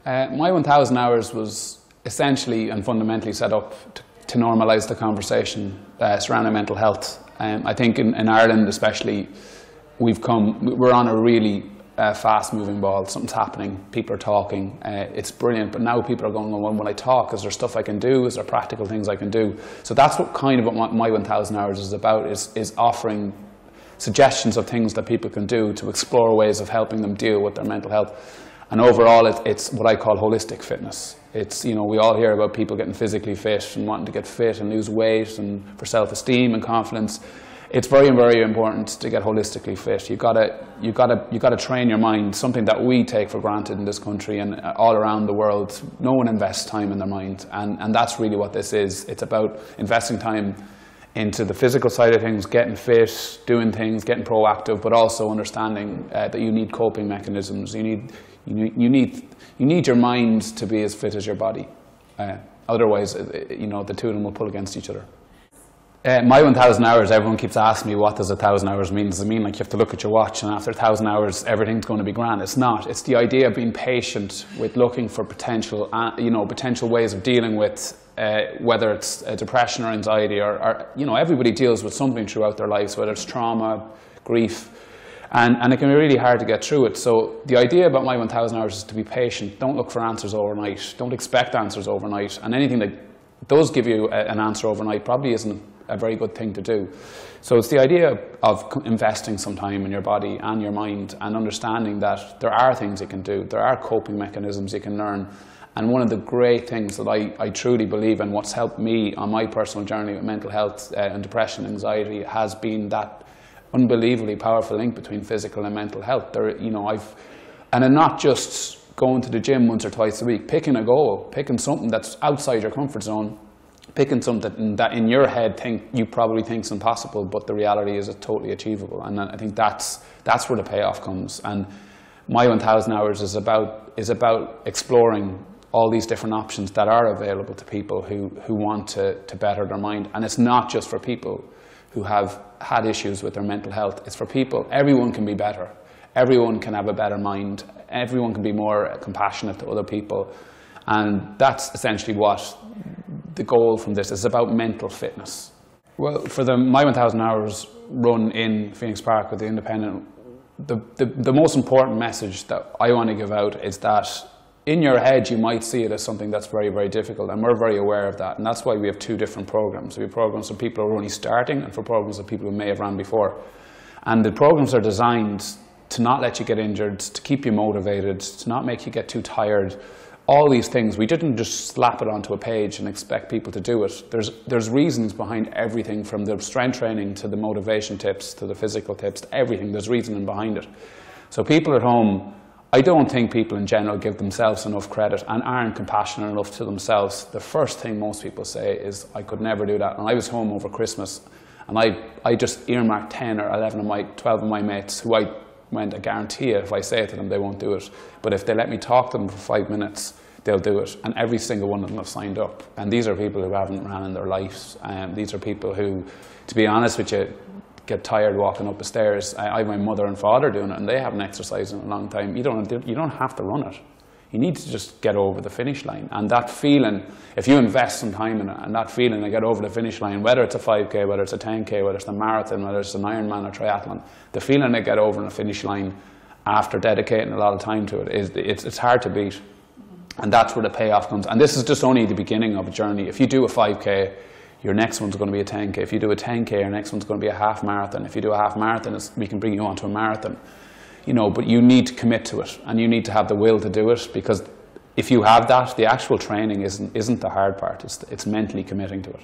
My 1000 Hours was essentially and fundamentally set up to normalise the conversation surrounding mental health. I think in Ireland especially, we're on a really fast-moving ball. Something's happening, people are talking, it's brilliant, but now people are going, well, when I talk, is there stuff I can do? Is there practical things I can do? So that's what kind of what My 1000 Hours is about, is offering suggestions of things that people can do to explore ways of helping them deal with their mental health. And overall, it's what I call holistic fitness. It's, you know, we all hear about people getting physically fit and wanting to get fit and lose weight and for self-esteem and confidence. It's very, very important to get holistically fit. You've got to train your mind, something that we take for granted in this country and all around the world. No one invests time in their mind, and that's really what this is. It's about investing time into the physical side of things, getting fit, doing things, getting proactive, but also understanding that you need coping mechanisms. You need your mind to be as fit as your body. Otherwise, you know, the two of them will pull against each other. My 1000 Hours, everyone keeps asking me, what does 1000 hours mean? Does it mean like you have to look at your watch and after 1000 hours everything's going to be grand? It's not. It's the idea of being patient with looking for potential ways of dealing with whether it's depression or anxiety or you know, everybody deals with something throughout their lives, whether it's trauma, grief, and it can be really hard to get through it. So the idea about My 1000 Hours is to be patient. Don't look for answers overnight. Don't expect answers overnight. And anything that does give you an answer overnight probably isn't a very good thing to do. So it's the idea of investing some time in your body and your mind and understanding that there are things you can do. There are coping mechanisms you can learn. And one of the great things that I truly believe in, what's helped me on my personal journey with mental health and depression and anxiety, has been that unbelievably powerful link between physical and mental health. And not just going to the gym once or twice a week, picking a goal, picking something that's outside your comfort zone, picking something that in your head you probably think's impossible, but the reality is it's totally achievable. And I think that's where the payoff comes. And My 1000 Hours is about exploring all these different options that are available to people who want to better their mind. And it's not just for people who have had issues with their mental health. It's for people. Everyone can be better. Everyone can have a better mind. Everyone can be more compassionate to other people. And that's essentially what the goal from this is, about mental fitness. Well, for the My 1000 Hours run in Phoenix Park with the Independent, the most important message that I want to give out is that in your head you might see it as something that's very, very difficult, and we're very aware of that. And that's why we have two different programs. We have programs for people who are only starting and for programs for people who may have ran before. And the programs are designed to not let you get injured, to keep you motivated, to not make you get too tired. All these things, we didn't just slap it onto a page and expect people to do it. There's reasons behind everything, from the strength training to the motivation tips to the physical tips to everything. There's reasoning behind it. So people at home, I don't think people in general give themselves enough credit and aren't compassionate enough to themselves. The first thing most people say is, I could never do that. And I was home over Christmas and I just earmarked 10 or 12 of my mates who I guarantee it, if I say it to them, they won't do it. But if they let me talk to them for 5 minutes, they'll do it. And every single one of them have signed up. And these are people who haven't ran in their lives. These are people who, to be honest with you, get tired walking up the stairs. I have my mother and father doing it, and they haven't exercised in a long time. You don't have to run it. You need to just get over the finish line. And that feeling, if you invest some time in it, and that feeling to get over the finish line, whether it's a 5K, whether it's a 10K, whether it's a marathon, whether it's an Ironman or triathlon, the feeling to get over the finish line after dedicating a lot of time to it, it's hard to beat. And that's where the payoff comes. And this is just only the beginning of a journey. If you do a 5K, your next one's going to be a 10K. If you do a 10K, your next one's going to be a half marathon. If you do a half marathon, we can bring you onto a marathon. You know, but you need to commit to it, and you need to have the will to do it, because if you have that, the actual training isn't the hard part. It's mentally committing to it.